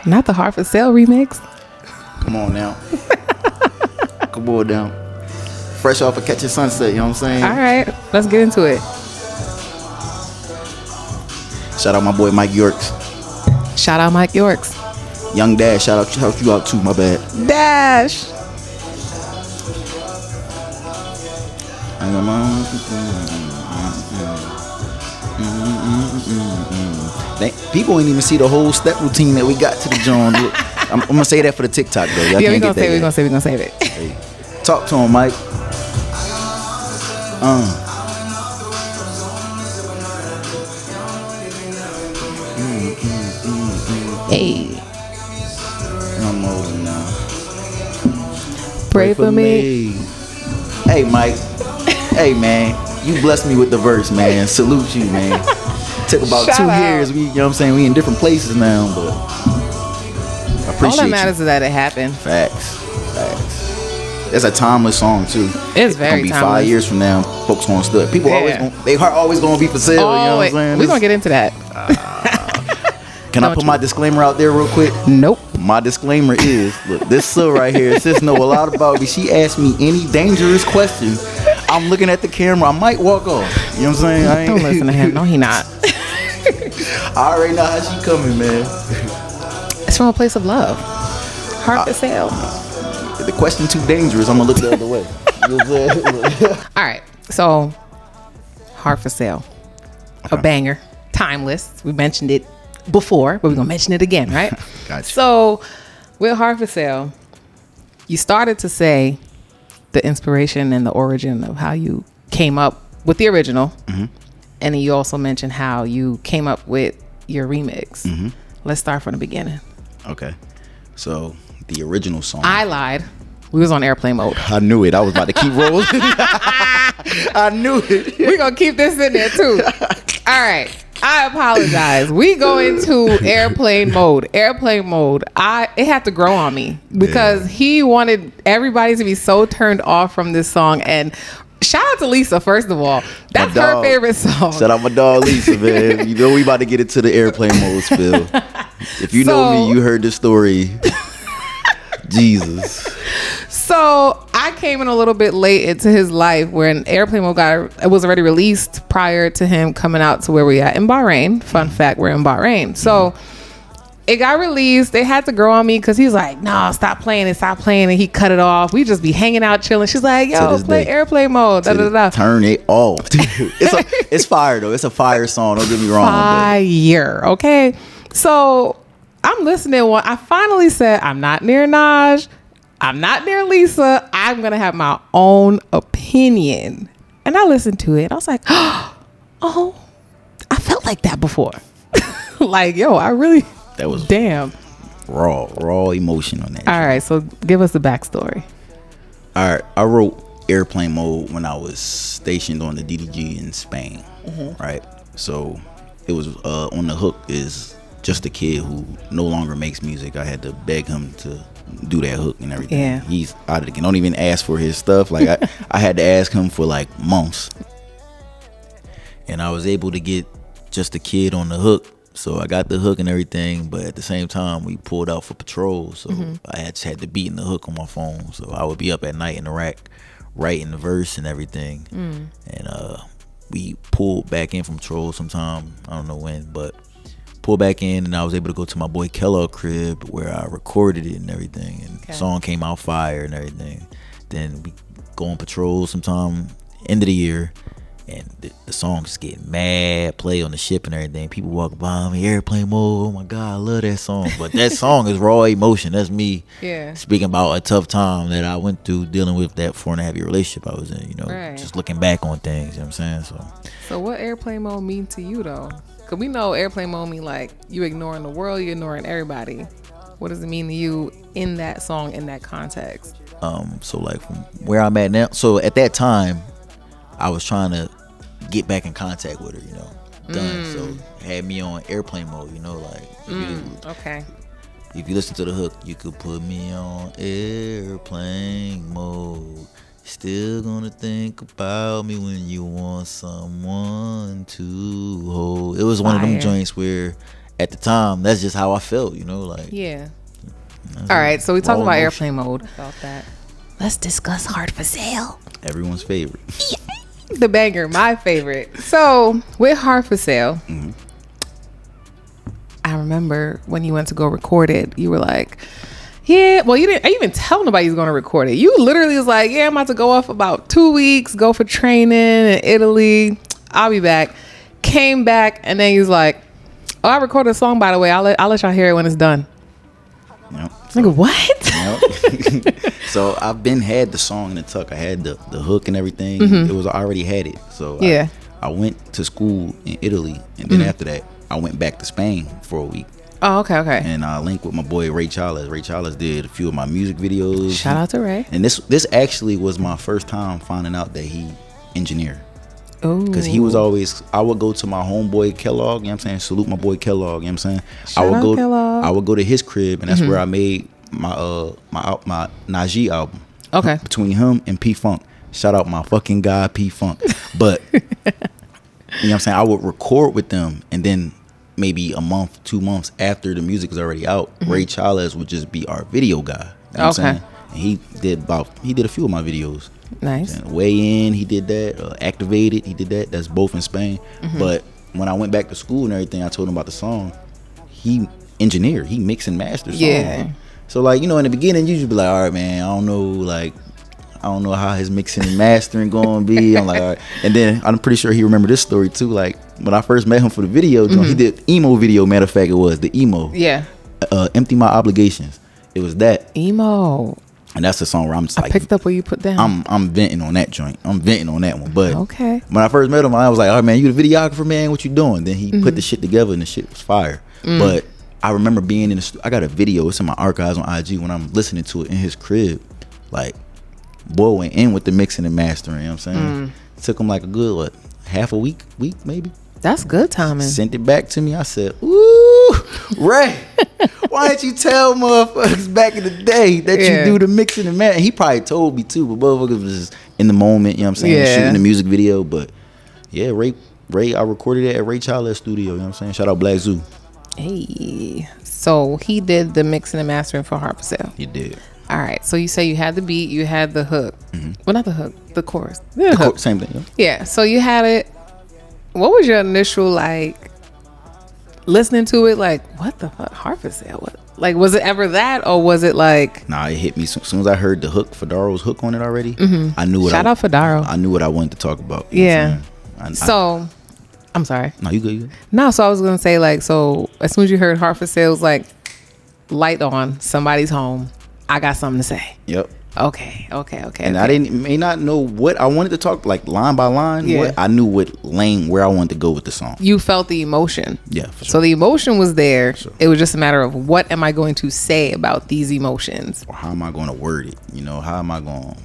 Not the Hard for Sale remix. Come on now. Come on now. Fresh off of Catching Sunset, you know what I'm saying? All right, let's get into it. Shout out my boy Mike Yorks. Shout out Mike Yorks. Young Dash, shout you out too, my bad. Dash. People ain't even see the whole step routine that we got to the joint. I'm gonna say that for the TikTok though. Y'all Yeah, we're gonna save it. Hey, talk to him, Mike. Hey. I'm older now. Pray for me. Hey, Mike. Hey, man. You blessed me with the verse, man. Salute you, man. Took about Shout 2 out. years. We, you know what I'm saying? We in different places now, but I appreciate All that matters is that it happened. Facts. It's a timeless song too. It's very gonna be timeless. 5 years from now, folks gonna still. People they heart always gonna be for sale. You know what I'm saying? We're gonna get into that. Can I put my disclaimer out there real quick? Nope. My disclaimer is, look, this sis right here, sis know a lot about me. She asked me any dangerous questions. I'm looking at the camera. I might walk off. You know what I'm saying? Don't listen to him. No, he not. I already know how she coming, man. It's from a place of love. Heart for sale. The question too dangerous. I'm gonna look the other way. You know what I'm saying? All right. So, Heart for Sale. A banger. Timeless. We mentioned it before, but we're gonna mention it again, right? Gotcha. So, with Heart for Sale, you started to say the inspiration and the origin of how you came up with the original, and then you also mentioned how you came up with your remix. Let's start from the beginning. Okay. So the original song. I lied. We was on airplane mode. I knew it. I was about to keep rolling. I knew it. We're gonna keep this in there too. All right. I apologize. We go into airplane mode. It had to grow on me because he wanted everybody to be so turned off from this song. And shout out to Lisa, first of all. That's her favorite song. Shout out my dog Lisa, man. You know we about to get into the airplane mode spill. If you know me, you heard the story. Jesus. So I came in a little bit late into his life when Airplane Mode it was already released prior to him coming out to where we at in Bahrain. Fun fact, we're in Bahrain. So it got released. They had to grow on me because he's like, no, stop playing it. And he cut it off. We just be hanging out, chilling. She's like, yo, play Airplane Mode. Turn it off. It's fire though. It's a fire song. Don't get me wrong. Fire. Okay. So I'm listening. I finally said, I'm not near Naj. I'm not near Lisa. I'm going to have my own opinion. And I listened to it. I was like, oh, I felt like that before. Like, yo, I really, that was damn. Raw emotion on that. All right. So give us the backstory. All right. I wrote Airplane Mode when I was stationed on the DDG in Spain. Right. So it was on the hook is just a kid who no longer makes music. I had to beg him to do that hook and everything. Yeah. He's out of the game. Don't even ask for his stuff. Like I had to ask him for like months. And I was able to get just a kid on the hook. So I got the hook and everything, but at the same time we pulled out for patrol. So I just had to beat in the hook on my phone. So I would be up at night in the rack writing the verse and everything. And we pulled back in from patrol sometime. I don't know when, but pulled back in, and I was able to go to my boy Kellogg crib where I recorded it and everything, and the song came out fire and everything. Then we go on patrol sometime end of the year, and the song just getting mad play on the ship and everything. People walk by me, Airplane Mode, oh my God, I love that song. But that song is raw emotion. That's me speaking about a tough time that I went through dealing with that 4.5 year relationship I was in, just looking back on things, you know what I'm saying? So what Airplane Mode mean to you though? Because we know airplane mode mean like you ignoring the world, you ignoring everybody. What does it mean to you in that song, in that context? So like from where I'm at now, so at that time, I was trying to get back in contact with her, So had me on airplane mode, like if you listen to the hook, you could put me on airplane mode. Still gonna think about me when you want someone to hold. It was one of them joints where at the time, that's just how I felt, like. Yeah. All right, so we talked about airplane mode. About that. Let's discuss Hard for Sale. Everyone's favorite. The banger, my favorite. So with Hard for Sale, I remember when you went to go record it, you were like, yeah, well, you didn't even tell nobody you was going to record it. You literally was like, yeah, I'm about to go off about 2 weeks, go for training in Italy. I'll be back. Came back, and then he was like, oh, I recorded a song, by the way. I'll let y'all hear it when it's done. Yep. Nigga, what? Yep. So I've had the song in the tuck. I had the hook and everything. It was, I already had it. So yeah. I went to school in Italy, and then after that, I went back to Spain for a week. Oh, okay. And I linked with my boy Ray Charles. Ray Charles did a few of my music videos. Shout out to Ray. And this actually was my first time finding out that he engineered. Oh. Because he was always, I would go to my homeboy Kellogg, you know what I'm saying? Salute my boy Kellogg, you know what I'm saying? Shout out Kellogg. I would go to his crib, and that's where I made my Naj album. Okay. Between him and P Funk. Shout out my fucking guy P Funk. But you know what I'm saying? I would record with them, and then maybe a month, 2 months after the music was already out, Ray Charles would just be our video guy. You know what I'm saying? And he did a few of my videos. Nice. And Way In, he did that. Activated, he did that. That's both in Spain. But when I went back to school and everything, I told him about the song. He engineered. He mixed and mastered songs. Yeah. So like, in the beginning, you just be like, all right, man, I don't know how his mixing and mastering gonna be. I'm like, all right. And then I'm pretty sure he remembered this story too. Like when I first met him for the video, he did emo video. Matter of fact, it was the emo. Yeah. Empty My Obligations. It was that emo. And that's the song where I'm just I like, picked up what you put down. I'm venting on that joint. I'm venting on that one. But okay. When I first met him, I was like, all right, man, you the videographer, man. What you doing? Then he put the shit together, and the shit was fire. But I remember being in I got a video. It's in my archives on IG when I'm listening to it in his crib. Like, boy went in with the mixing and mastering. You know what I'm saying? It took him like a good, half a week maybe. That's good timing. Sent it back to me. I said, ooh, Ray, why didn't you tell motherfuckers back in the day that you do the mixing and mastering? He probably told me too, but motherfuckers was just in the moment, you know what I'm saying, shooting the music video. But yeah, Ray, I recorded it at Ray Charles studio, you know what I'm saying? Shout out Black Zoo. Hey. So he did the mixing and mastering for Hard for Sale. He did. All right. So you say you had the beat, you had the hook. Well, not the hook, the chorus. Same thing. Yeah. So you had it. What was your initial listening to it? Like, what the fuck? Hard for Sale? What? Like, was it ever that, or was it like? Nah, it hit me as soon as I heard the hook, Fedaro's hook on it already. I knew what. Shout out Fedaro. I knew what I wanted to talk about. You know so, I'm sorry. No, you good. No, so I was gonna say so as soon as you heard Hard for Sale, it was like light on, somebody's home. I got something to say. Yep. Okay. And I may not know what I wanted to talk, like line by line. Yeah. I knew what lane where I wanted to go with the song. You felt the emotion. Yeah, for sure. So the emotion was there. Sure. It was just a matter of what am I going to say about these emotions? Or how am I going to word it? How am I going to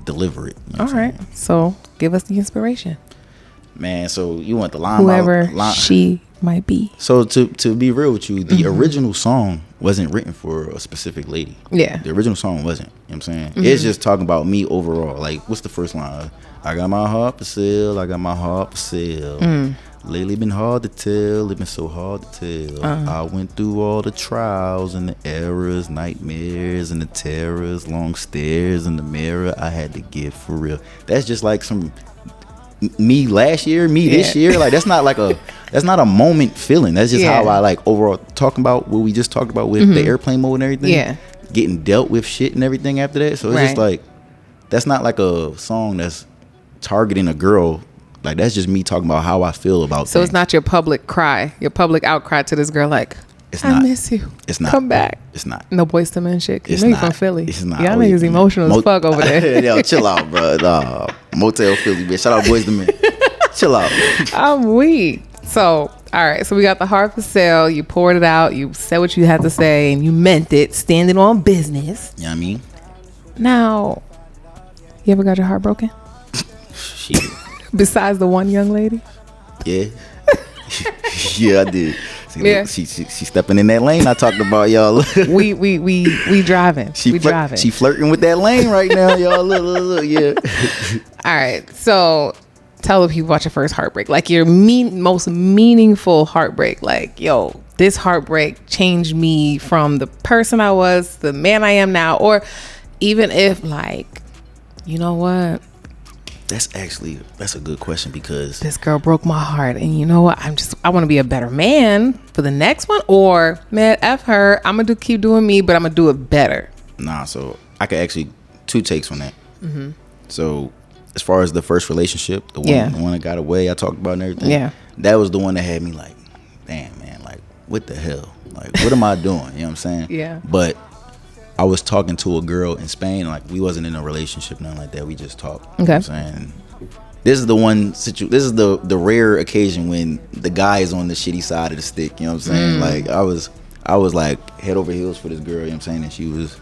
deliver it? All right. So give us the inspiration. Man, so you want the line whoever by line. She might be. So to be real with you, the original song wasn't written for a specific lady. Yeah. The original song wasn't. You know what I'm saying? It's just talking about me overall. Like, what's the first line? I got my heart for sale. I got my heart for sale. Lately been hard to tell. It been so hard to tell. I went through all the trials and the errors, nightmares and the terrors, long stares in the mirror. I had to get for real. That's just like some me last year, me this year. Like, that's not a moment feeling. That's just how I overall talking about what we just talked about with the airplane mode and everything. Yeah. Getting dealt with shit and everything after that. So it's just like, that's not like a song that's targeting a girl. Like, that's just me talking about how I feel about So things. it's not your public cry, your public outcry to this girl like, It's I not. miss you. It's not. Come back. It's not. No Boys to Men shit. It's You know not. you from Philly. It's not. Y'all Oh, niggas yeah. emotional as fuck over there. Yo, chill out, bro. Motel Philly, bitch. Shout out Boys to Men. Chill out. I'm weak. So, all right. So we got the Hard for Sale. You poured it out. You said what you had to say, and you meant it. Standing on business. You know what I mean? Now, you ever got your heart broken? Shit. Besides the one young lady? Yeah. Yeah, I did. See, Yeah. look, she stepping in that lane I talked about, y'all. We driving. We driving. She flirting with that lane right now, y'all. Look, yeah. All right. So tell the people about your first heartbreak. Like your most meaningful heartbreak. Like, yo, this heartbreak changed me from the person I was, the man I am now, or even if like, you know what? That's a good question, because This girl broke my heart, and you know what? I want to be a better man for the next one, or man, F her. I'm gonna keep doing me, but I'm gonna do it better. nah. So I could actually 2 takes on that. So as far as the first relationship, the one that got away, I talked about and everything. Yeah. That was the one that had me like, damn, man, like what the hell? Like what am I doing? You know what I'm saying? Yeah. But I was talking to a girl in Spain, like we wasn't in a relationship, nothing like that. We just talked. Okay. You know what I'm saying? This is the one this is the rare occasion when the guy is on the shitty side of the stick. You know what I'm saying? Like I was like head over heels for this girl. You know what I'm saying? And she was,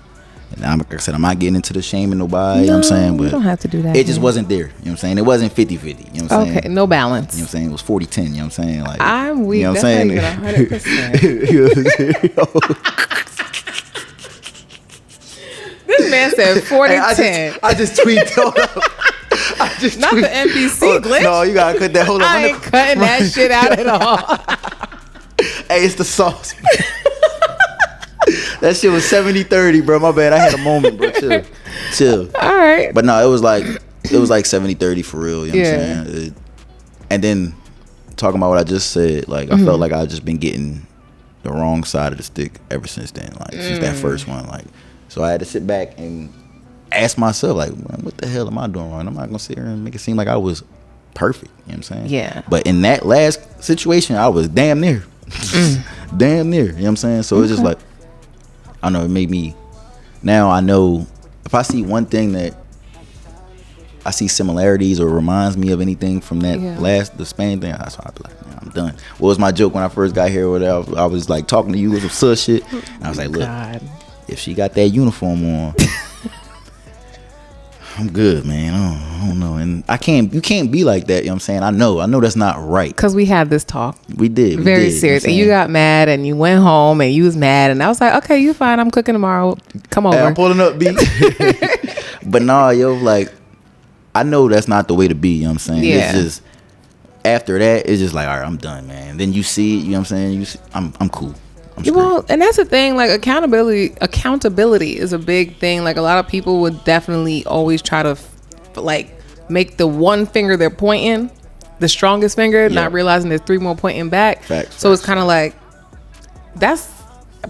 and like I said, I'm not getting into the shaming nobody. You know what I'm saying? But you don't have to do that. it just wasn't there. You know what I'm saying? It wasn't 50-50. You know what I'm saying? Okay, no balance. You know what I'm saying? It was 40-10. You know what I'm saying? Like I'm weak. You know what That's I'm not saying? even 100%. You know what I'm saying? This man said 40-10. I just tweeted. Hold up. I just Not the NPC glitch. No, you gotta cut that. Hold up. I ain't cutting that shit out at all. Hey, it's the sauce. That shit was 70-30, bro. My bad. I had a moment, bro. Chill. All right. But no, it was like 70-30 for real. You know what I'm saying? And then talking about what I just said, like I felt like I just been getting the wrong side of the stick ever since then. Like since that first one, like so I had to sit back and ask myself, like, what the hell am I doing wrong? I'm not gonna sit here and make it seem like I was perfect. You know what I'm saying? Yeah. But in that last situation, I was damn near. Damn near. You know what I'm saying? So it's just like, I don't know, it made me, now I know if I see one thing that I see similarities or reminds me of anything from that the Spain thing, so I'll be like, man, I'm done. What was my joke when I first got here? I was like talking to you with some sus shit. And I was like, look, if she got that uniform on, I'm good, man. I don't know. And you can't be like that, you know what I'm saying? I know that's not right. Because we had this talk. We did. Very serious. And you got mad and you went home and you was mad. And I was like, okay, you fine. I'm cooking tomorrow. Come over. Hey, I'm pulling up, B. But nah, yo, like, I know that's not the way to be, you know what I'm saying? Yeah. It's just, after that, it's just like, all right, I'm done, man. Then you see it, you know what I'm saying? I'm cool. Well, and that's the thing, like accountability is a big thing. Like a lot of people would definitely always try to like make the one finger they're pointing the strongest finger, not realizing there's 3 more pointing back. So it's kind of like, that's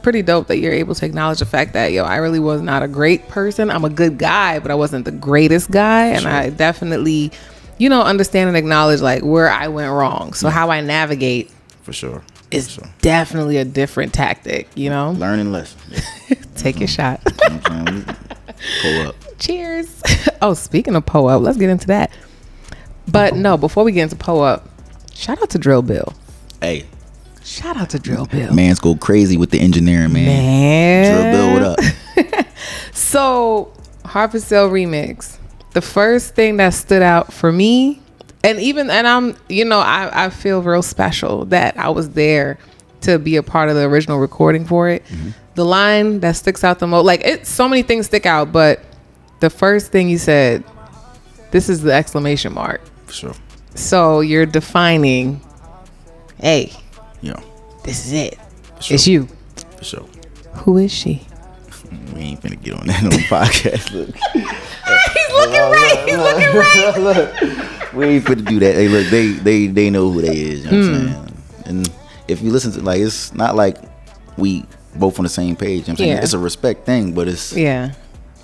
pretty dope that you're able to acknowledge the fact that, yo, I really was not a great person. I'm a good guy, but I wasn't the greatest guy. And I definitely, understand and acknowledge like where I went wrong. So how I navigate for sure is definitely a different tactic, learning lesson. Take your shot. Pull up. Cheers. Oh, speaking of pull up, let's get into that. But no, before we get into pull up, shout out to Drill Bill. Hey, shout out to Drill Bill. Man's go crazy with the engineering, man. Drill Bill, what up? So, Harvard Sale remix. The first thing that stood out for me, I feel real special that I was there to be a part of the original recording for it. Mm-hmm. The line that sticks out the most, like so many things stick out, but the first thing you said, this is the exclamation mark. For sure. So you're defining, hey, this is it. Sure. It's you. For sure. Who is she? We ain't finna get on that on the podcast. Look. He's looking right. Look. We ain't finna do that. Hey, look, they know who they is. You know what I'm saying? And if you listen to, like, it's not like we both on the same page. You know what I'm saying? It's a respect thing, but it's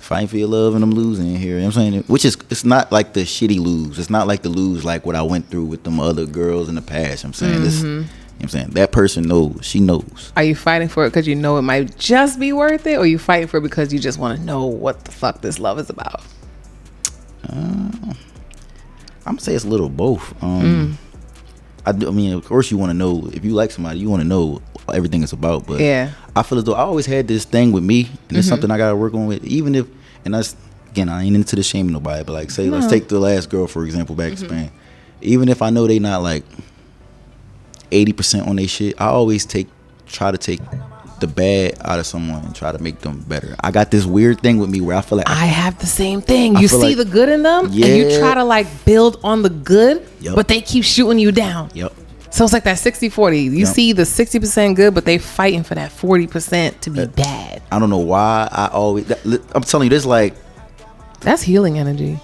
fighting for your love and I'm losing here. You know what I'm saying? Which is, it's not like the shitty lose. It's not like the lose like what I went through with them other girls in the past. You know what I'm saying? You know what I'm saying? That person knows. She knows. Are you fighting for it because you know it might just be worth it, or you fighting for it because you just want to know what the fuck this love is about? I'm gonna say it's a little both. I mean, of course, you want to know, if you like somebody, you want to know everything it's about. But I feel as though I always had this thing with me, and it's something I gotta work on with. Even if, and that's, again, I ain't into the shaming nobody, but like, say, let's take the last girl for example, back in Spain. Even if I know they not like 80% on their shit, I always try to take the bad out of someone and try to make them better. I got this weird thing with me where I feel like I have the same thing. You see like, the good in them, and you try to like build on the good, but they keep shooting you down. So it's like that 60-40. You see the 60% good, but they fighting for that 40% to be bad. I don't know why I'm telling you, this like that's healing energy.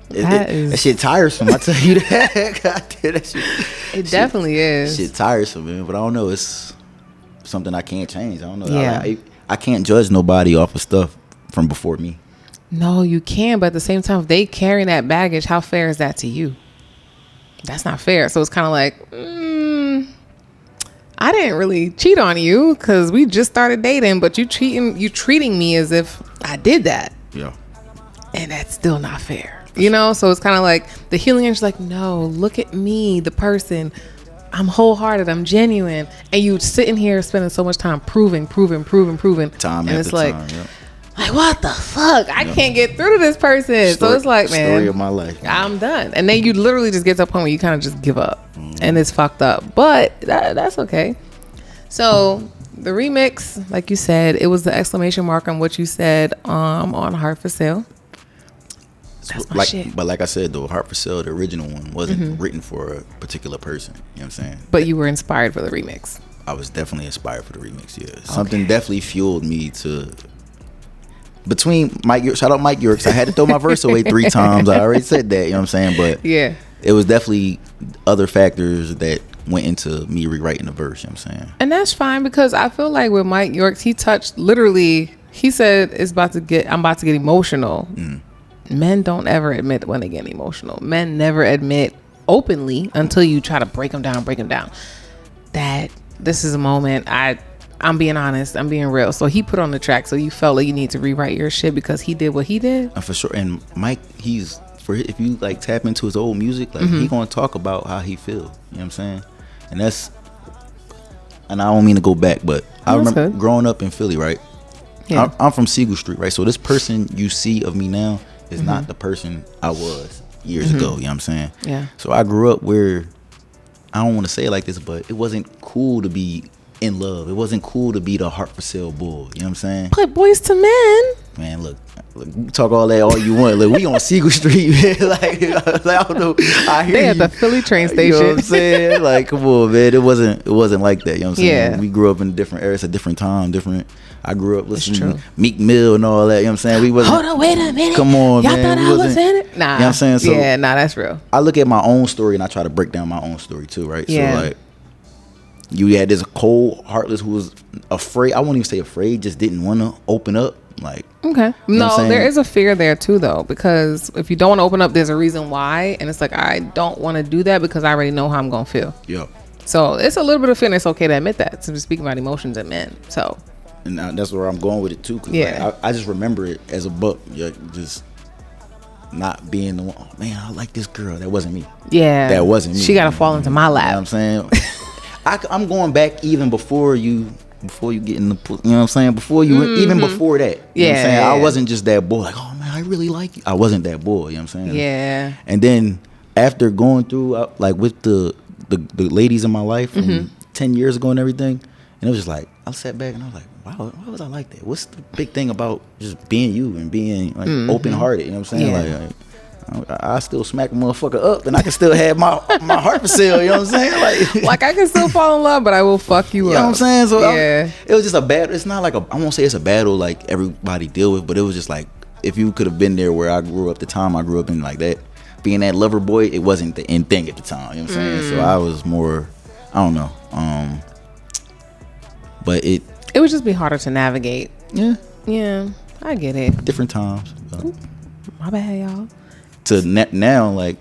That shit tiresome. I tell you that. God damn, that shit. It definitely is. Shit tiresome, man. But I don't know. It's something I can't change. I don't know. Yeah. I can't judge nobody off of stuff from before me. No, you can. But at the same time, if they carrying that baggage, how fair is that to you? That's not fair. So it's kind of like, I didn't really cheat on you because we just started dating, but you treating me as if I did that. Yeah. And that's still not fair. You know, so it's kind of like the healing is like, no, look at me, the person. I'm wholehearted. I'm genuine. And you sitting here spending so much time proving. Time and after it's like, time, yeah. Like, what the fuck? I can't get through to this person. So it's like, man, story of my life. I'm done. And then you literally just get to a point where you kind of just give up. And it's fucked up. But that's okay. So the remix, like you said, it was the exclamation mark on what you said on Heart for Sale. That's my shit. But like I said, though, Heart for Sale, the original one, wasn't written for a particular person. You know what I'm saying? But you were inspired for the remix. I was definitely inspired for the remix, yeah. Something definitely fueled me to... Between shout out Mike Yorks, I had to throw my verse away 3 times. I already said that, you know what I'm saying? But yeah, it was definitely other factors that went into me rewriting the verse, you know what I'm saying? And that's fine because I feel like with Mike Yorks, he touched literally, he said I'm about to get emotional. Men don't ever admit when they get emotional. Men never admit openly until you try to break them down that this is a moment I'm being honest, I'm being real. So he put on the track, so you felt like you need to rewrite your shit because he did what he did. For sure. And Mike, if you like tap into his old music, like he gonna talk about how he feel. You know what I'm saying? And I don't mean to go back, but I remember growing up in Philly, right? Yeah. I'm from Siegel Street, right? So this person you see of me now is not the person I was years ago. You know what I'm saying? Yeah. So I grew up where, I don't want to say it like this, but it wasn't cool to be in love. It wasn't cool to be the Heart for Sale bull. You know what I'm saying? Put boys to men. Man, look, you talk all that all you want. Look, we on Siegel Street, man. like I don't know. I hear they at you. the Philly train station. You know what I'm saying? Like, come on, man. It wasn't like that. You know what I'm saying? Yeah. We grew up in a different era. It's a different time, I grew up listening to Meek Mill and all that. You know what I'm saying? We wasn't. Hold on, wait a minute. Come on, y'all man. Thought I was in it? Nah. You know what I'm saying? So, yeah, nah, that's real. I look at my own story and I try to break down my own story too, right? Yeah. So like, you had this cold, heartless who was afraid. I won't even say afraid, just didn't want to open up. Like, okay. You know No, there is a fear there too, though, because if you don't want to open up, there's a reason why. And it's like, I don't want to do that because I already know how I'm going to feel. Yeah. So it's a little bit of fear, and it's okay to admit that, since we're speaking about emotions and men. So. And that's where I'm going with it too. Cause yeah. Like, I just remember it as a buck, just not being the one. Oh, man, I like this girl. That wasn't me. Yeah. That wasn't me. She got to fall into my lap. You know what I'm saying? I'm going back even before you get in the, you know what I'm saying? Before you, even before that. You know what I'm saying? I wasn't just that boy. Like, oh man, I really like you. I wasn't that boy. You know what I'm saying? Yeah. And then after going through, like with the ladies in my life from 10 years ago and everything, and it was just like, I sat back and I was like, wow, why was I like that? What's the big thing about just being you and being like open-hearted? You know what I'm saying? Yeah. Like I still smack a motherfucker up and I can still have my heart for sale, you know what I'm saying? Like I can still fall in love, but I will fuck you up. You know what I'm saying? So yeah. It was just a battle. It's not like I won't say it's a battle like everybody deal with, but it was just like, if you could have been there where I grew up, the time I grew up in, like that, being that lover boy, it wasn't the end thing at the time, you know what I'm saying? So I was more, I don't know, but it would just be harder to navigate. Yeah, I get it. Different times. My bad, y'all. To now, like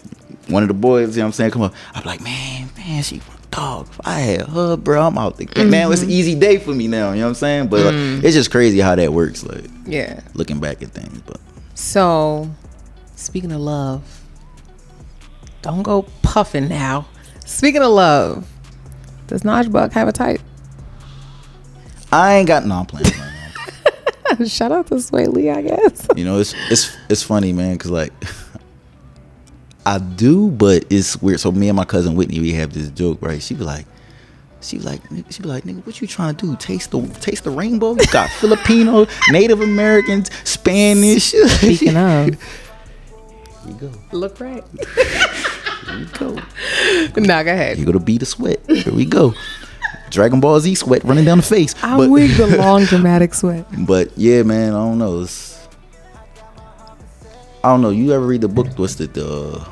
one of the boys, you know what I'm saying, come on, I'm like, man, she my dog. If I had her, bro, I'm out there. Man, it's an easy day for me now, you know what I'm saying? But like, it's just crazy how that works, like, yeah, looking back at things. But so, speaking of love, don't go puffing now. Speaking of love, does Naj Buck have a type? I ain't got no plans right now. Shout out to Sway Lee, I guess. You know, it's funny, man, because like I do, but it's weird. So me and my cousin Whitney, we have this joke, right? She be like, nigga, what you trying to do? Taste the rainbow? You got Filipino, Native Americans, Spanish. Speaking of, you go. look right. go. Nah, go ahead. Here go the beat of sweat. Here we go. Dragon Ball Z sweat running down the face. I'm weak the long dramatic sweat. But yeah, man, I don't know. I don't know. You ever read the book? What's the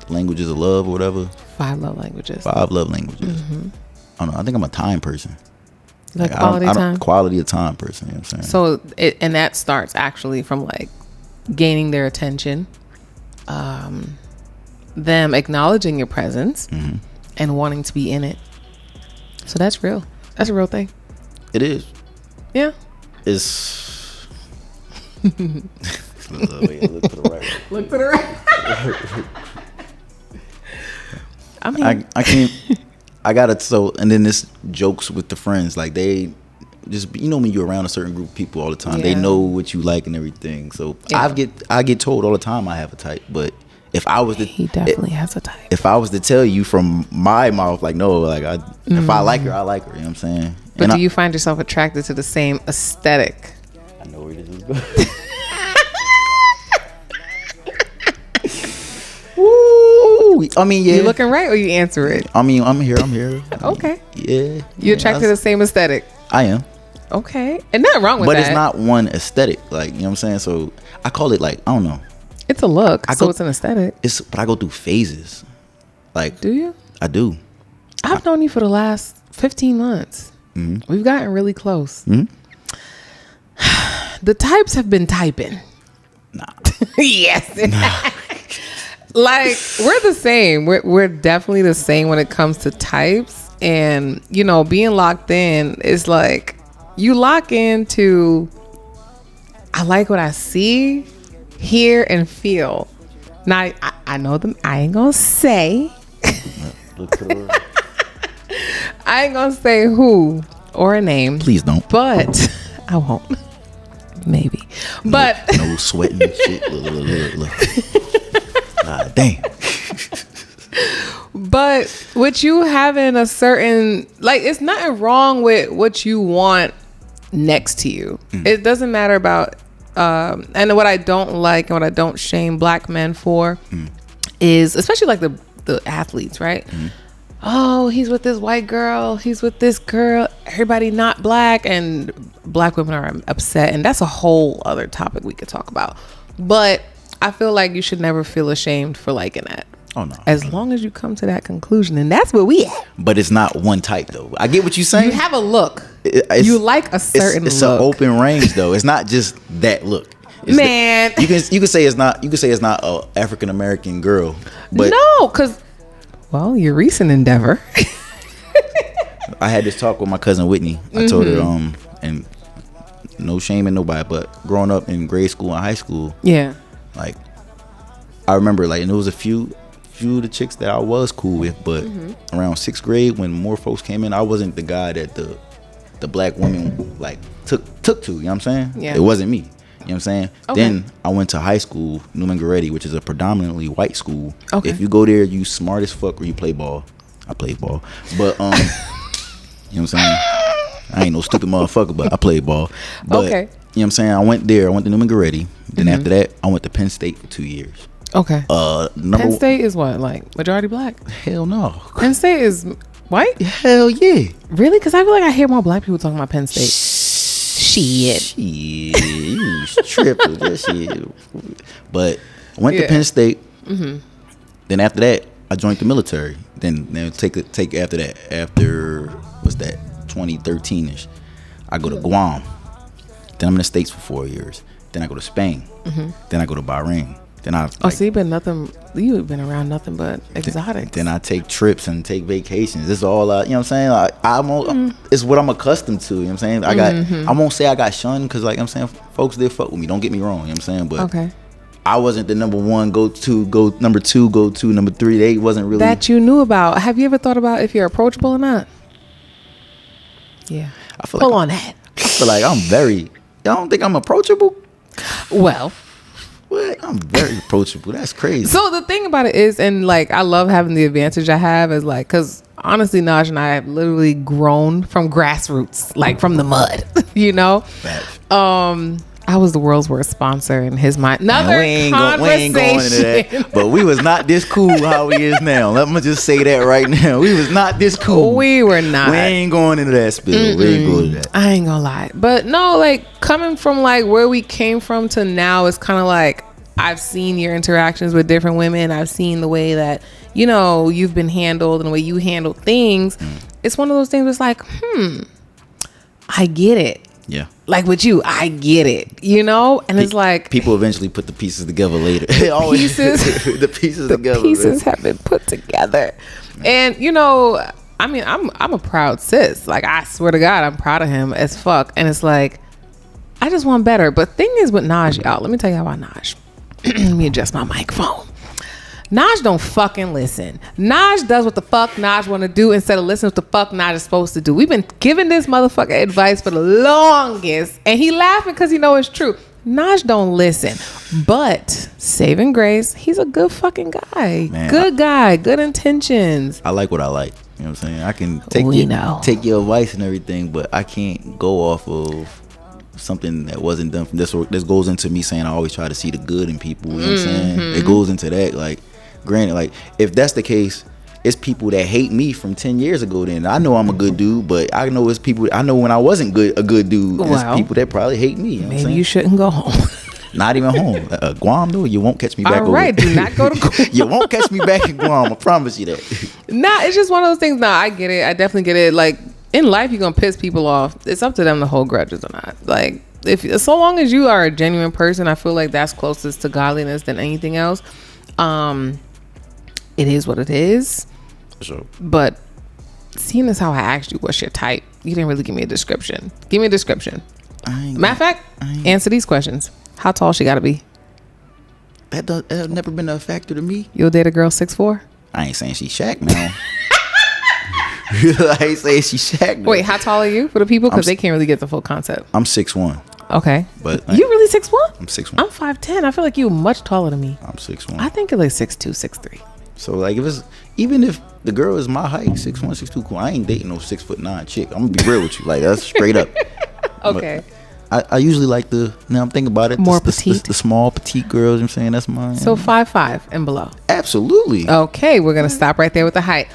Languages of Love or whatever? 5 love languages. 5 love languages. I don't know. I think I'm a time person. Like quality time? Quality of time person. You know what I'm saying? So, and that starts actually from like gaining their attention, them acknowledging your presence, and wanting to be in it. So that's real. That's a real thing. It is. Yeah. It's. Look to the right. Look to the right. I mean, I can't. I gotta. So, and then this jokes with the friends. Like they just, you know, when you're around a certain group of people all the time, they know what you like and everything. So I get told all the time I have a type, but if I was to, he definitely has a type. If I was to tell you from my mouth, like no, like if I like her, I like her. You know what I'm saying? But and do you find yourself attracted to the same aesthetic? I know where this is going. Woo! I mean, yeah. You looking right or you answer it? I mean, I'm here. Okay. Yeah. You attracted to the same aesthetic? I am. Okay. And nothing wrong with that. But it's not one aesthetic. Like, you know what I'm saying? So I call it like, I don't know. It's a look. So it's an aesthetic. But I go through phases. Like, do you? I do. I've known you for the last 15 months. We've gotten really close. The types have been typing. Nah. Yes. Nah. Like, we're the same. We're definitely the same when it comes to types. And, you know, being locked in is like, you lock into, I like what I see, hear, and feel. Now, I know them. I ain't gonna say. I ain't gonna say who or a name. Please don't. But I won't. Maybe. But no sweating and shit. Look. Damn. But with you having a certain, like, it's nothing wrong with what you want next to you. It doesn't matter about and what I don't like and what I don't shame black men for is, especially like the athletes, right? Oh, he's with this white girl, he's with this girl, everybody not black, and black women are upset, and that's a whole other topic we could talk about. But I feel like you should never feel ashamed for liking that. Oh no. As long as you come to that conclusion, and that's where we at. But it's not one type though. I get what you're saying. You have a look. You like a certain it's look. It's an open range though. It's not just that look. Man, you can say it's not. You can say it's not a African American girl. But no, because well, your recent endeavor. I had this talk with my cousin Whitney. I told her and no shame in nobody, but growing up in grade school and high school, yeah, like I remember, like, and there was a few of the chicks that I was cool with, but around 6th grade when more folks came in, I wasn't the guy that the black women like took to, you know what I'm saying? Yeah. It wasn't me. You know what I'm saying? Okay. Then I went to high school, Newman Goretti, which is a predominantly white school. Okay. If you go there, you smart as fuck or you play ball. I played ball. But you know what I'm saying? I ain't no stupid motherfucker, but I played ball. But, okay. You know what I'm saying? I went to Newman Goretti. Then after that, I went to Penn State for 2 years. Okay. Penn State is what, like majority black? Hell no. Penn State is white? Hell yeah. Really? Because I feel like I hear more black people talking about Penn State. Shit. You tripping that shit. But I went to Penn State. Then after that, I joined the military. Then take after that. After what's that? 2013ish. I go to Guam. Then I'm in the States for 4 years. Then I go to Spain. Then I go to Bahrain. Then so you've been around nothing but exotics. Then I take trips and take vacations. This is all you know what I'm saying? Like, it's what I'm accustomed to, you know what I'm saying? I won't say I got shunned because, like, I'm saying, folks did fuck with me. Don't get me wrong, you know what I'm saying? But okay. I wasn't the number one number two, number three. They wasn't really that you knew about. Have you ever thought about if you're approachable or not? Yeah. I feel on that. I feel like I'm y'all don't think I'm approachable? Well, what? I'm very approachable. That's crazy. So the thing about it is, and like, I love having the advantage I have is like, because honestly, Naj and I have literally grown from grassroots, like from the mud, you know? Facts. I was the world's worst sponsor in his mind. Another we ain't conversation. going into that. But we was not this cool how we is now. Let me just say that right now. We was not this cool. We were not. We ain't going into that spill. We ain't going to that. I ain't gonna lie. But no, like coming from like where we came from to now, it's kind of like I've seen your interactions with different women. I've seen the way that, you know, you've been handled and the way you handle things. It's one of those things where it's like, I get it. Yeah. Like with you, I get it, you know? And it's like people eventually put the pieces together later. The pieces have been put together. And you know, I mean, I'm a proud sis. Like I swear to God, I'm proud of him as fuck. And it's like, I just want better. But thing is with Naj, y'all, let me tell you about Naj. Let me adjust my microphone. Naj don't fucking listen. Naj does what the fuck Naj want to do instead of listening to what the fuck Naj is supposed to do. We've been giving this motherfucker advice for the longest, and he laughing because he know it's true. Naj don't listen, but saving grace, he's a good fucking guy. Man, good guy, good intentions. I like what I like. You know what I'm saying? I can take your advice and everything, but I can't go off of something that wasn't done from this. This goes into me saying I always try to see the good in people. You know what I'm saying? It goes into that. Like, granted, like if that's the case, it's people that hate me from 10 years ago. Then I know I'm a good dude, but I know it's people. I know when I wasn't a good dude. It's people that probably hate me. You know maybe you shouldn't go home. Not even home. Guam though, you won't catch me back. All right, do not go to Guam. You won't catch me back in Guam. I promise you that. Nah, it's just one of those things. Nah, I get it. I definitely get it. Like in life, you're gonna piss people off. It's up to them to hold grudges or not. Like if so long as you are a genuine person, I feel like that's closest to godliness than anything else. It is what it is. Sure. But seeing as how I asked you what's your type, you didn't really give me a description. Give me a description. Matter of fact, answer these questions. How tall she gotta be? That never been a factor to me. You'll date a girl 6'4"? I ain't saying she Shaq now. I ain't saying she Shaq now. Wait, how tall are you for the people? Because they can't really get the full concept. I'm 6'1". Okay. But you really 6'1"? I'm 6'1". I'm 5'10". I feel like you're much taller than me. I'm 6'1". I think you're like 6'2", 6'3". So like even if the girl is my height, 6'1", 6'2", cool. I ain't dating no 6'9" chick. I'm gonna be real with you. Like that's straight up. Okay. I usually like now I'm thinking about it. More petite. The small petite girls, you know what I'm saying? That's mine. So 5'5" and below. Absolutely. Okay, we're gonna stop right there with the height.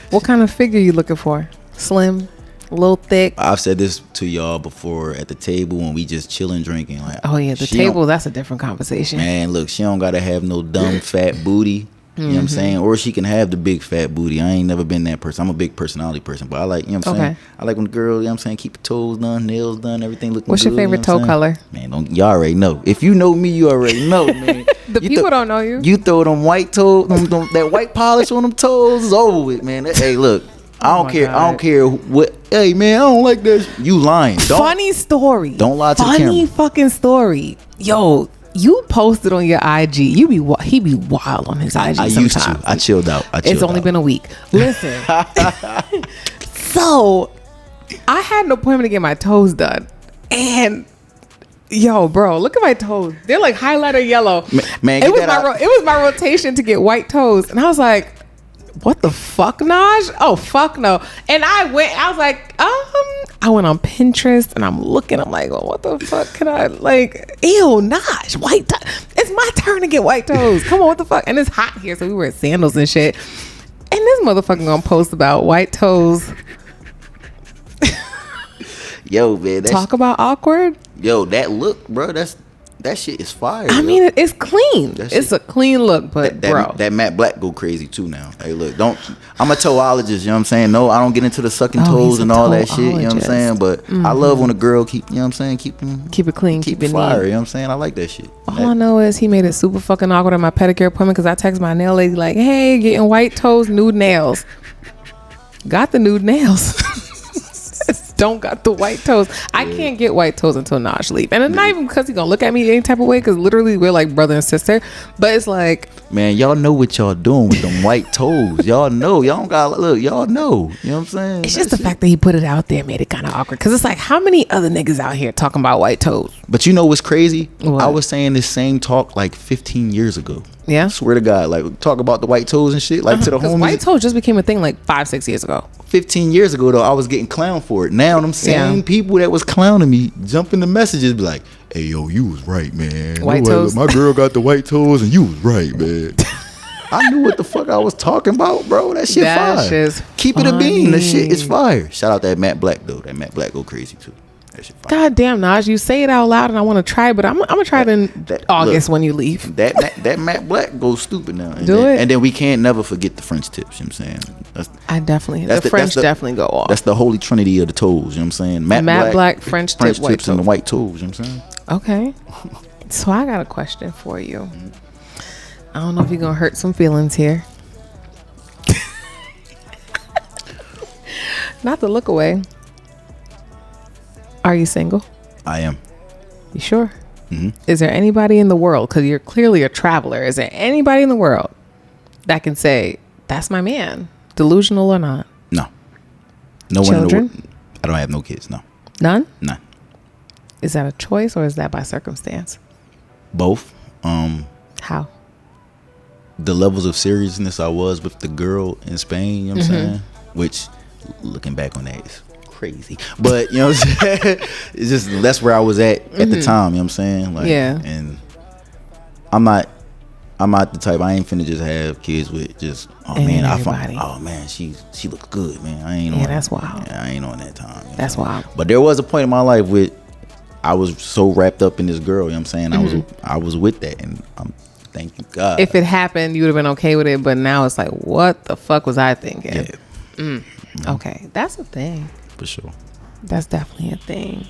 What kind of figure you looking for? Slim? A little thick? I've said this to y'all before at the table when we just chilling drinking. Like, oh yeah, the table, that's a different conversation. Man, look, she don't gotta have no dumb fat booty. You know what I'm saying? Or she can have the big fat booty. I ain't never been that person. I'm a big personality person. But I like, you know what I'm saying? I like when the girl, you know what I'm saying, keep her toes done, nails done, everything looking good. What's your favorite toe color? Man, y'all already know. If you know me, you already know, man. People don't know you. You throw them white toes, that white polish on them toes, it's over with, man. Hey, look. I don't care. God. I don't care what. Hey, man, I don't like this. You lying. Funny story. Don't lie to the camera. Funny fucking story. Yo, you posted on your IG. He be wild on his IG sometimes. I used to. I chilled out. It's only been a week. Listen. So, I had an appointment to get my toes done. And, yo, bro, look at my toes. They're like highlighter yellow. Man, it was my rotation to get white toes. And I was like, what the fuck, Naj? Oh, fuck no. And I was like, I went on Pinterest and I'm looking, I'm like, well, what the fuck can I, like, ew, Naj, white toes. It's my turn to get white toes. Come on, what the fuck? And it's hot here, so we wear sandals and shit. And this motherfucker gonna post about white toes. Yo, man. Talk about awkward. Yo, that look, bro, that shit is fire. I mean, it's clean. It's a clean look, but bro, that matte black go crazy too now. Hey, look, I'm a toeologist. You know what I'm saying? No, I don't get into the sucking toes and all that shit. You know what I'm saying? But I love when a girl keep, you know what I'm saying, keep it clean, keep it fire. Neat. You know what I'm saying? I like that shit. All I know is he made it super fucking awkward at my pedicure appointment because I texted my nail lady like, "Hey, getting white toes, nude nails." Got the nude nails. Don't got the white toes. I can't get white toes until Naj leave. And it's not even because he's gonna look at me any type of way, because literally we're like brother and sister. But it's like, man, y'all know what y'all doing with them white toes. Y'all know. Y'all don't gotta look. Y'all know. You know what I'm saying? It's just the fact that he put it out there made it kind of awkward. Because it's like, how many other niggas out here talking about white toes? But you know what's crazy? What? I was saying this same talk like 15 years ago. Yeah. Swear to God, like talk about the white toes and shit, like to the homies. White toes just became a thing like 5-6 years ago. 15 years ago though, I was getting clowned for it. Now them same people that was clowning me jump in the messages, be like, "Hey yo, you was right, man. White toes. My girl got the white toes, and you was right, man." I knew what the fuck I was talking about, bro. That shit fire. Keep it a bean. That shit is fire. Shout out that Matt Black though. That Matt Black go crazy too. That shit fire. God damn, Naj, you say it out loud and I want to try, but I'm gonna try it in August when you leave. That Matt Black goes stupid now. And then we can't never forget the French tips. You know what I'm saying? The French definitely go off. That's the holy trinity of the toes. You know what I'm saying? Matt Black, French tips, and the white toes. You know what I'm saying? Okay. So I got a question for you. I don't know if you're gonna hurt some feelings here. Not to look away. Are you single? I am. You sure? Mm-hmm. Is there anybody in the world, because you're clearly a traveler, is there anybody in the world that can say, that's my man, delusional or not? No. No one in the world. I don't have no kids, no. None? None. Is that a choice or is that by circumstance? Both. How? The levels of seriousness I was with the girl in Spain, you know what I'm saying? Which, looking back on that, is crazy. But, you know what I'm saying? It's just, that's where I was at the time, you know what I'm saying? Like, yeah. And I'm not the type, I ain't finna just have kids with just, she looks good, man. I ain't on that. That's wild. Yeah, I ain't on that time. That's wild. But there was a point in my life where I was so wrapped up in this girl, you know what I'm saying? I was with that, and thank you God. If it happened, you would have been okay with it, but now it's like, what the fuck was I thinking? Yeah. Okay, that's a thing. For sure. That's definitely a thing.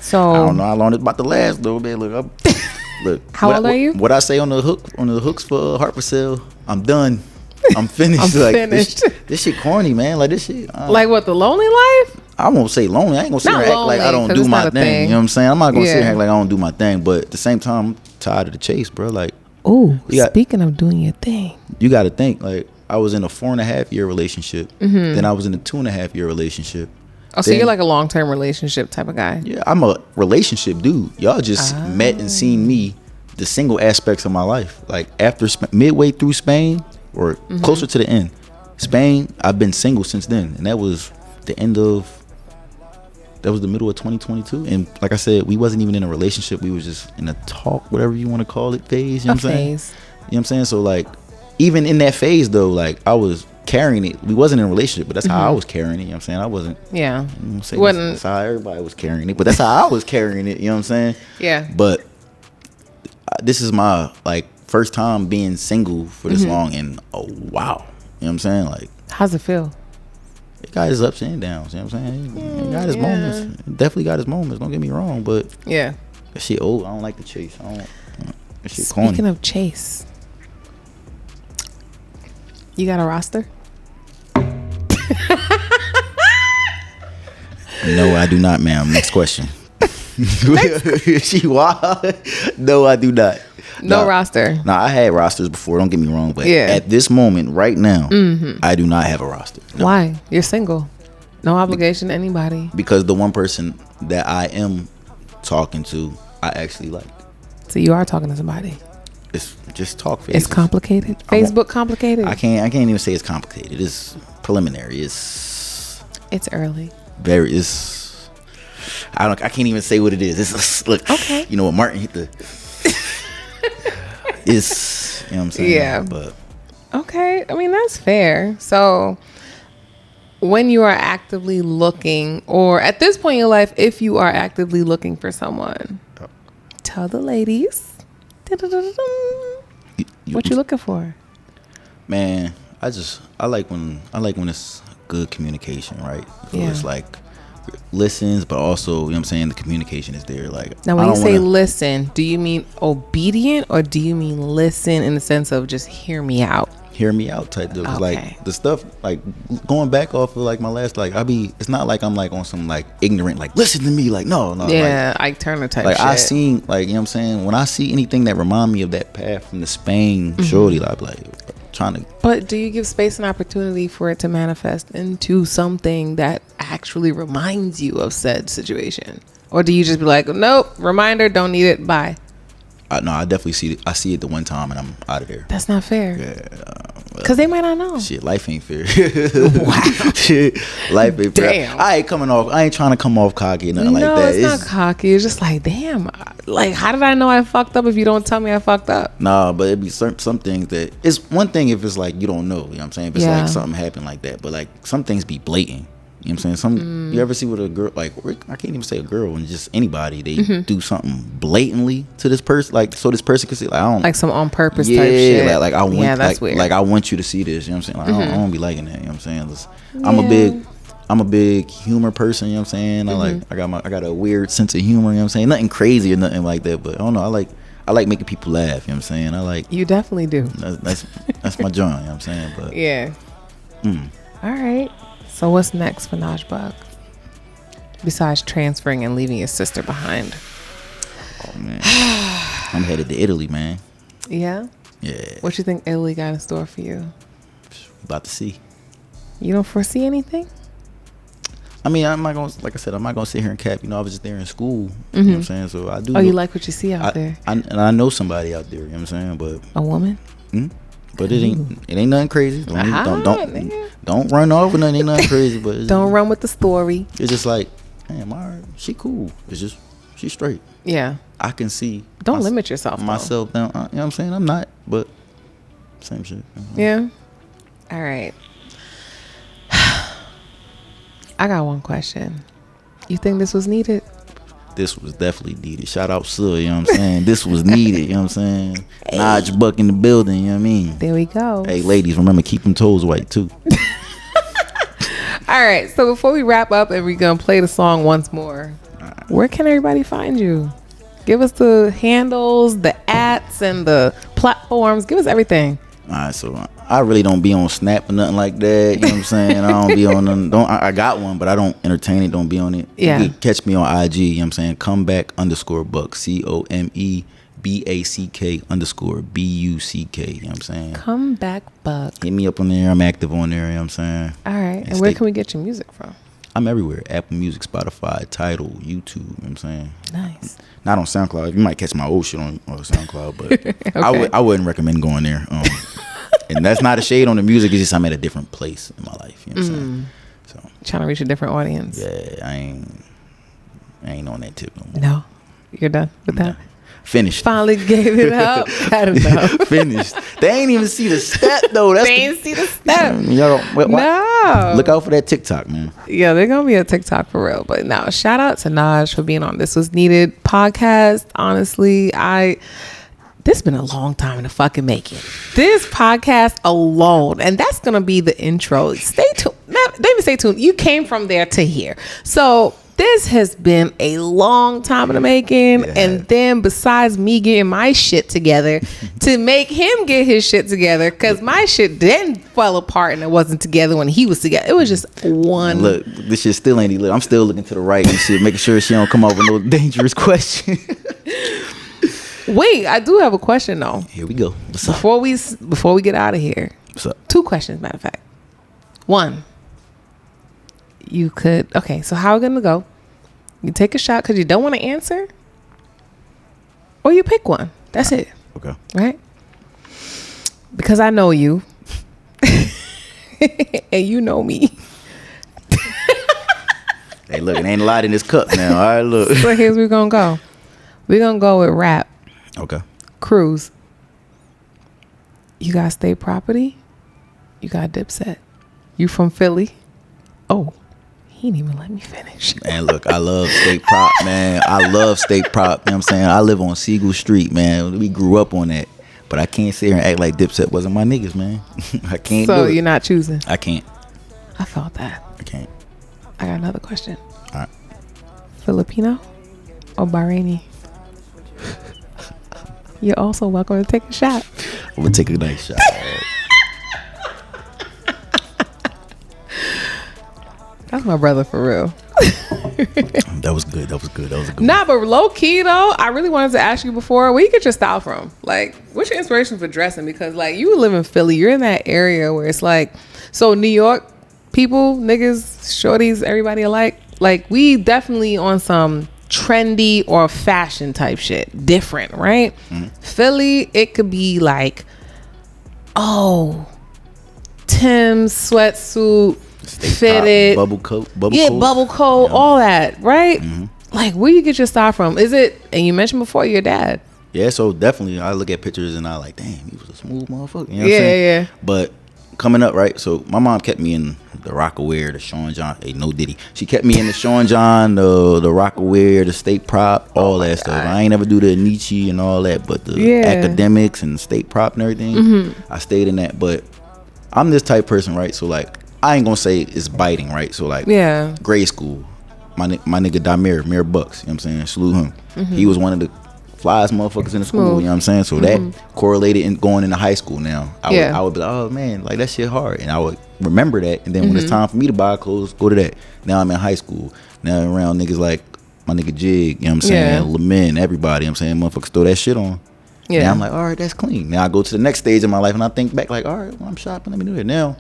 So I don't know how long it's about to last though, man. Look, how old are you? What I say on the hooks for Heart for Sale, I'm done. I'm finished. I'm finished. This shit corny, man. Like this shit. Like what, the lonely life? I won't say lonely. I ain't gonna sit here and act like I don't do my thing. You know what I'm saying? I'm not gonna sit here and act like I don't do my thing. But at the same time, I'm tired of the chase, bro. Like, oh, speaking of doing your thing, you got to think. Like, I was in a 4.5-year relationship. Then I was in a 2.5-year relationship. Oh, so you're like a long-term relationship type of guy. Yeah, I'm a relationship dude. Y'all just met and seen me, the single aspects of my life. Like after midway through Spain, or closer to the end, Spain, I've been single since then, and that was the middle of 2022. And like I said, we wasn't even in a relationship. We was just in a talk, whatever you want to call it, phase. You know what I'm saying? You know what I'm saying? So like, even in that phase though, like I was carrying it. We wasn't in a relationship, but that's how I was carrying it. You know what I'm saying? I wasn't. Yeah. You know what I'm saying? That's how everybody was carrying it, but that's how I was carrying it. You know what I'm saying? Yeah. But this is my like first time being single for this long, and oh wow, you know what I'm saying? Like, how's it feel? It got his ups and downs. You know what I'm saying? It got his moments. It definitely got his moments. Don't get me wrong, but yeah, that shit old. I don't like the chase. That shit Speaking corny. of chase, you got a roster? No, I do not, ma'am. Next question. She wild. No, I do not. No roster. No, I had rosters before. Don't get me wrong, but at this moment, right now, I do not have a roster. No. Why? You're single. No obligation to anybody. Because the one person that I am talking to, I actually like. So you are talking to somebody. It's just talk phases. It's complicated. Facebook complicated. I can't even say it's complicated. It's preliminary. It's early. I can't even say what it is. It's look. Okay. You know what Martin hit the. It's, you know what I'm saying? Yeah. But okay. I mean, that's fair. So when you are actively looking, or at this point in your life, if you are actively looking for someone, tell the ladies what you're looking for. Man, I like when it's good communication, right? So it's like listens, but also, you know what I'm saying, the communication is there. Like, now when you say listen, do you mean obedient, or do you mean listen in the sense of just hear me out type deal? Okay. Like the stuff, like going back off of like my last, like it's not like I'm like on some like ignorant, like listen to me, like no yeah, like Ike Turner type like shit. I seen, like, you know what I'm saying, when I see anything that remind me of that path from the Spain shorty, like trying to. But do you give space and opportunity for it to manifest into something that actually reminds you of said situation? Or do you just be like, nope, reminder, don't need it, bye? I definitely see it. I see it the one time and I'm out of there. That's not fair. Yeah. Because they might not know. Shit, life ain't fair. Wow. Shit, life ain't fair. Damn. I ain't trying to come off cocky or nothing like that. No, it's not cocky. It's just like, damn. Like, how did I know I fucked up if you don't tell me I fucked up? Nah, but it'd be some things that it's one thing if it's like you don't know. You know what I'm saying? If it's Yeah. like something happened like that, but like some things be blatant. You know what I'm saying? You ever see with a girl, like, I can't even say a girl, and just anybody, they do something blatantly to this person, like, so this person can see, like, I don't. Like some on purpose type shit. Like I want, yeah, that's weird. Like, I want you to see this, you know what I'm saying? Like, I don't be liking that, you know what I'm saying? I'm a big humor person, you know what I'm saying? I got a weird sense of humor, you know what I'm saying? Nothing crazy or nothing like that, but I don't know, I like making people laugh, you know what I'm saying? You definitely do. That's my joint, you know what I'm saying? But yeah. All right. So what's next for Naj Buck? Besides transferring and leaving your sister behind. Oh man. I'm headed to Italy, man. Yeah? Yeah. What you think Italy got in store for you? About to see. You don't foresee anything? I mean, I'm not gonna sit here and cap. You know, I was just there in school. You know what I'm saying? So I do. Oh, you like what you see out there? And I know somebody out there. You know what I'm saying? But a woman? But it ain't nothing crazy. Don't run off with nothing. Ain't nothing crazy. But don't run with the story. It's just like, damn, she cool. It's just she's straight. Yeah. I can see. Don't limit yourself. Myself down. You know what I'm saying? I'm not. But same shit. Yeah. All right. I got one question. You think this was needed? This was definitely needed. Shout out Sue, you know what I'm saying? This was needed, you know what I'm saying? Hey. Naj Buck in the building, you know what I mean? There we go. Hey, ladies, remember, keep them toes white, too. All right, so before we wrap up and we're going to play the song once more, where can everybody find you? Give us the handles, the ats, and the platforms. Give us everything. All right, so I really don't be on Snap or nothing like that. You know what I'm saying? I don't be on them. I got one, but I don't entertain it. Don't be on it. Yeah. You can catch me on IG. You know what I'm saying? Comeback_Buck. COMEBACK_BUCK. You know what I'm saying? Comeback Buck. Hit me up on there. I'm active on there. You know what I'm saying? All right. And where can we get your music from? I'm everywhere. Apple Music, Spotify, Tidal, YouTube. You know what I'm saying? Nice. Not on SoundCloud. You might catch my old shit on SoundCloud, but okay. I wouldn't recommend going there. And that's not a shade on the music. It's just I'm at a different place in my life. You know what I'm saying? So trying to reach a different audience. Yeah, I ain't on that tip no more. No, you're done with that. Finished. Finally gave it up. I don't know. Finished. They ain't even see the step though. They ain't see the step. No. Look out for that TikTok, man. Yeah, they're gonna be a TikTok for real. But no, shout out to Naj for being on This Was Needed podcast. Honestly, this has been a long time in the fucking making. This podcast alone, and that's gonna be the intro. Stay tuned. Don't even stay tuned. You came from there to here, so. This has been a long time in the making. Yeah. And then besides me getting my shit together to make him get his shit together, because my shit then fell apart and it wasn't together when he was together. It was just one. Look, this shit still ain't lit. I'm still looking to the right and shit, making sure she don't come up with no dangerous question. Wait, I do have a question though. Here we go. What's up? Before we get out of here. What's up? 2 questions, matter of fact. 1. Okay, so how are we gonna go? You take a shot because you don't want to answer, or you pick one. That's it. Okay. Right? Because I know you, and you know me. Hey, look, it ain't a lot in this cup now. All right, look. So here's where we're gonna go. We're gonna go with rap. Okay. Cruise. You got State Property. You got Dipset. You from Philly? Oh. He didn't even let me finish. Man, look, I love State Prop, man. I love State Prop. You know what I'm saying? I live on Siegel Street, man. We grew up on that. But I can't sit here and act like Dipset wasn't my niggas, man. I can't do it. So you're not choosing? I can't. I felt that. I can't. I got another question. All right. Filipino or Bahraini? You're also welcome to take a shot. I'm going to take a nice shot. That's my brother for real. That was good. Nah, but low key though, I really wanted to ask you before, where you get your style from? Like, what's your inspiration for dressing? Because like you live in Philly, you're in that area where it's like, so New York people, niggas, shorties, everybody alike. Like we definitely on some trendy or fashion type shit. Different, right? Philly, it could be like, oh, Tim's sweatsuit, fitted, bubble coat, bubble coat, all that, right? Like, where you get your style from? Is it? And you mentioned before your dad. Yeah, so definitely, I look at pictures and I like, damn, he was a smooth motherfucker. You know what I'm saying? Yeah. But coming up, right? So my mom kept me in the Rockaware, the Sean John. Hey, no Diddy. She kept me in the Sean John, the Rockaware, the state prop, all that stuff. I ain't never do the Nietzsche and all that, but the academics and state prop and everything, I stayed in that. But I'm this type person, right? So like, I ain't gonna say it's biting, right? So like, grade school, my nigga Damir, Mayor Bucks, you know what I'm saying? Salute him. He was one of the flyest motherfuckers in the school, you know what I'm saying? So that correlated in going into high school now. I would be like, oh man, like that shit hard. And I would remember that. And then when it's time for me to buy clothes, go to that. Now I'm in high school. Now I'm around niggas like my nigga Jig, you know what I'm saying? Lemin, everybody, you know what I'm saying? Motherfuckers throw that shit on. Yeah. Now I'm like, all right, that's clean. Now I go to the next stage of my life and I think back like, all right, well, I'm shopping, let me do it now.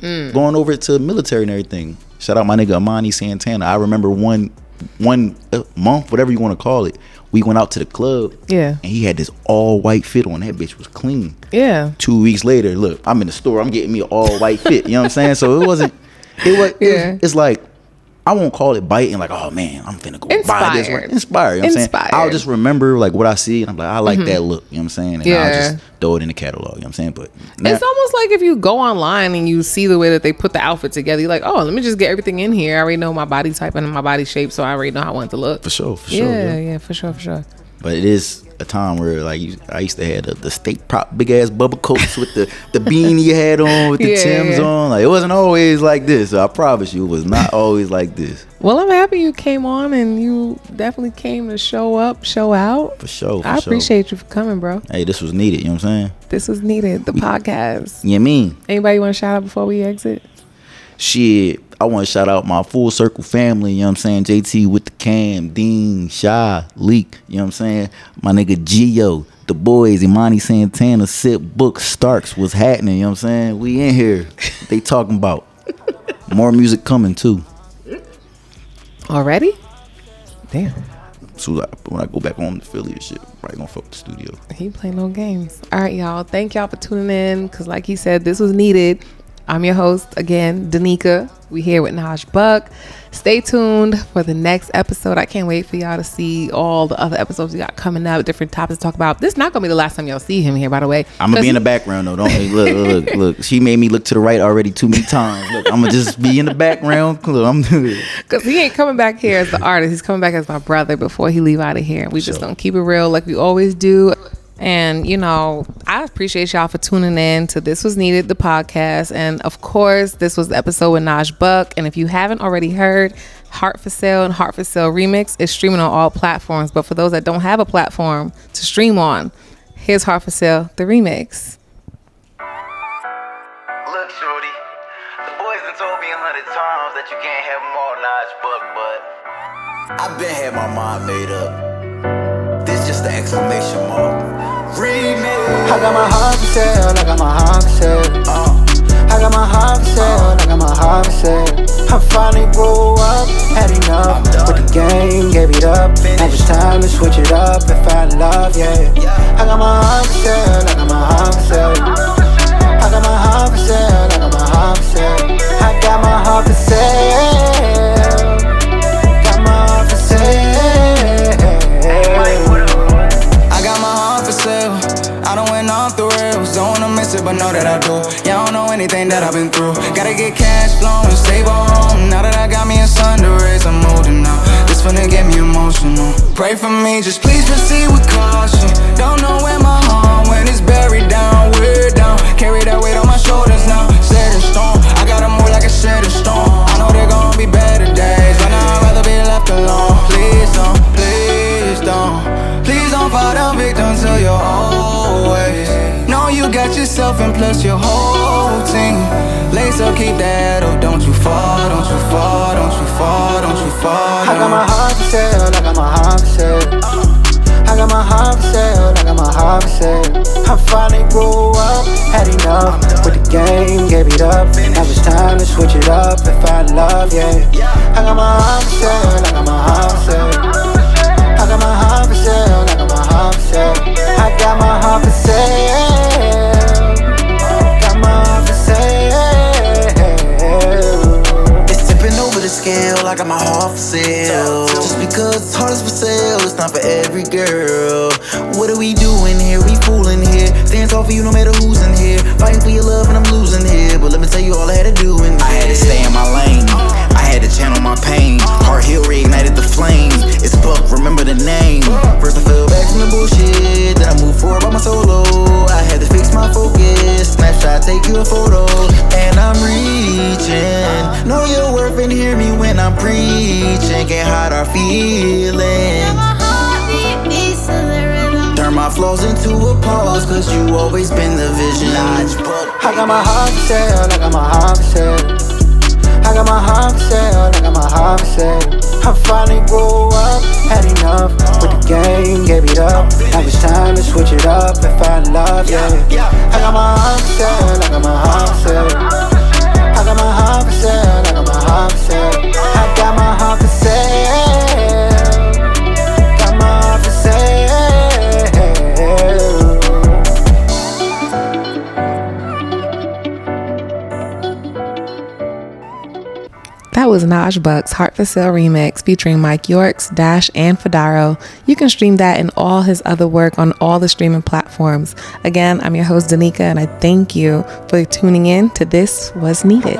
Going over to military and everything. Shout out my nigga Amani Santana. I remember one month, whatever you want to call it, we went out to the club. Yeah. And he had this all white fit on. That bitch was clean. Yeah. 2 weeks later, look, I'm in the store. I'm getting me an all white fit. You know what I'm saying? So it's like, I won't call it biting, like, oh man, I'm finna go buy this. Right? Inspired. You know what I'm saying? I'll just remember like what I see and I'm like, I like that look. You know what I'm saying? And I'll just throw it in the catalog. You know what I'm saying? But it's almost like if you go online and you see the way that they put the outfit together, you're like, oh, let me just get everything in here. I already know my body type and my body shape, so I already know how I want it to look. For sure. Yeah, for sure. But it is a time where like I used to have the state prop big ass bubble coats with the beanie you had on with the Timbs on. Like it wasn't always like this. So I promise you, it was not always like this. Well, I'm happy you came on and you definitely came to show up, show out. For sure. I appreciate you for coming, bro. Hey, this was needed. You know what I'm saying? This was needed. The podcast. You know what I mean? Anybody want to shout out before we exit? Shit, I want to shout out my full circle family, you know what I'm saying? JT with the Cam, Dean, Shy, Leak, you know what I'm saying? My nigga Gio, the boys, Imani Santana, Sip, Book, Starks, what's happening, you know what I'm saying? We in here. They talking about more music coming too. Already? Damn. So when I go back home to Philly and shit, probably gonna fuck the studio. He play no games. All right, y'all. Thank y'all for tuning in, because like he said, this was needed. I'm your host, again, Donica. We here with Naj Buck. Stay tuned for the next episode. I can't wait for y'all to see all the other episodes we got coming up, different topics to talk about. This is not going to be the last time y'all see him here, by the way. I'm going to be in the background, though. Don't look. She made me look to the right already too many times. Look, I'm going to just be in the background. Look, I'm because he ain't coming back here as the artist. He's coming back as my brother before he leave out of here. We just going to keep it real like we always do. And, you know, I appreciate y'all for tuning in to This Was Needed, the podcast. And, of course, this was the episode with Naj Buck. And if you haven't already heard, Heart for Sale and Heart for Sale Remix is streaming on all platforms. But for those that don't have a platform to stream on, here's Heart for Sale, the remix. Look, shorty, the boys done told me 100 times that you can't have them all, Naj Buck, but I've been had my mind made up. This just the exclamation mark. Remix. I got my heart for sale, I got my heart for sale. I got my heart for sale, I got my heart for sale. I finally grew up, had enough with the game, gave it up. Now it's time to switch it up and find love, yeah. I got my heart for sale, I got my heart for sale. I got my heart for sale, I got my heart for sale. I got my heart for sale. Got my heart for sale. I got my heart for sale. I done went off the rails. Don't wanna miss it, but know that I do. Yeah, I don't know anything that I've been through. Gotta get cash flowing, save on home. Now that I got me a son to raise, I'm older now. This finna get me emotional. Pray for me, just please proceed with caution. Don't know where my heart when it's buried down, we're down. Carry that weight on my shoulders now. Set in stone, I gotta move like a set in stone. I know there gon' be better days, but now I'd rather be left alone. Please don't, please don't. Please don't fall down victim to your old ways. Know you got yourself and plus your whole team. Lace up, keep that up. Don't you fall, don't you fall, don't you fall, don't you fall. I got my heart for sale, I got my heart for sale. I got my heart for sale, I got my heart for sale. I finally grew up, had enough with the game, gave it up. Now it's time to switch it up and find love, yeah. I got my heart for sale, I got my heart for sale. heart for sale. Just because it's hard is for sale, it's not for every girl. What are we doing here? We fooling here. Staying tall for you no matter who's in here. Fighting for your love and I'm losing here. But let me tell you all I had to do in I had to stay in my lane. I had to channel my pain. Heart Hill reignited the flame. It's Buck, remember the name. First I fell back from the bullshit, then I moved forward by my solo. I had to fix my focus. Snapshot, take you a photo. And I'm reaching. Know your worth and hear me when I'm preaching. Can't hide our feelings. Turn my flaws into a pause, cause you always been the vision. Naj Buck. I got my heart for sale, I got my heart for sale. I got my heart for sale, I got my heart for sale. I finally grew up, had enough with the game, gave it up. Now it's time to switch it up and find love, yeah. I got my heart for sale, I got my heart for sale. I got my heart for sale, I got my heart for sale. I got my heart for sale. Got my heart for sale. That was Naj Buck's Heart for Sale remix featuring Mike Yorks, Dash, and Fadaro. You can stream that and all his other work on all the streaming platforms. Again, I'm your host, Donica, and I thank you for tuning in to This Was Needed.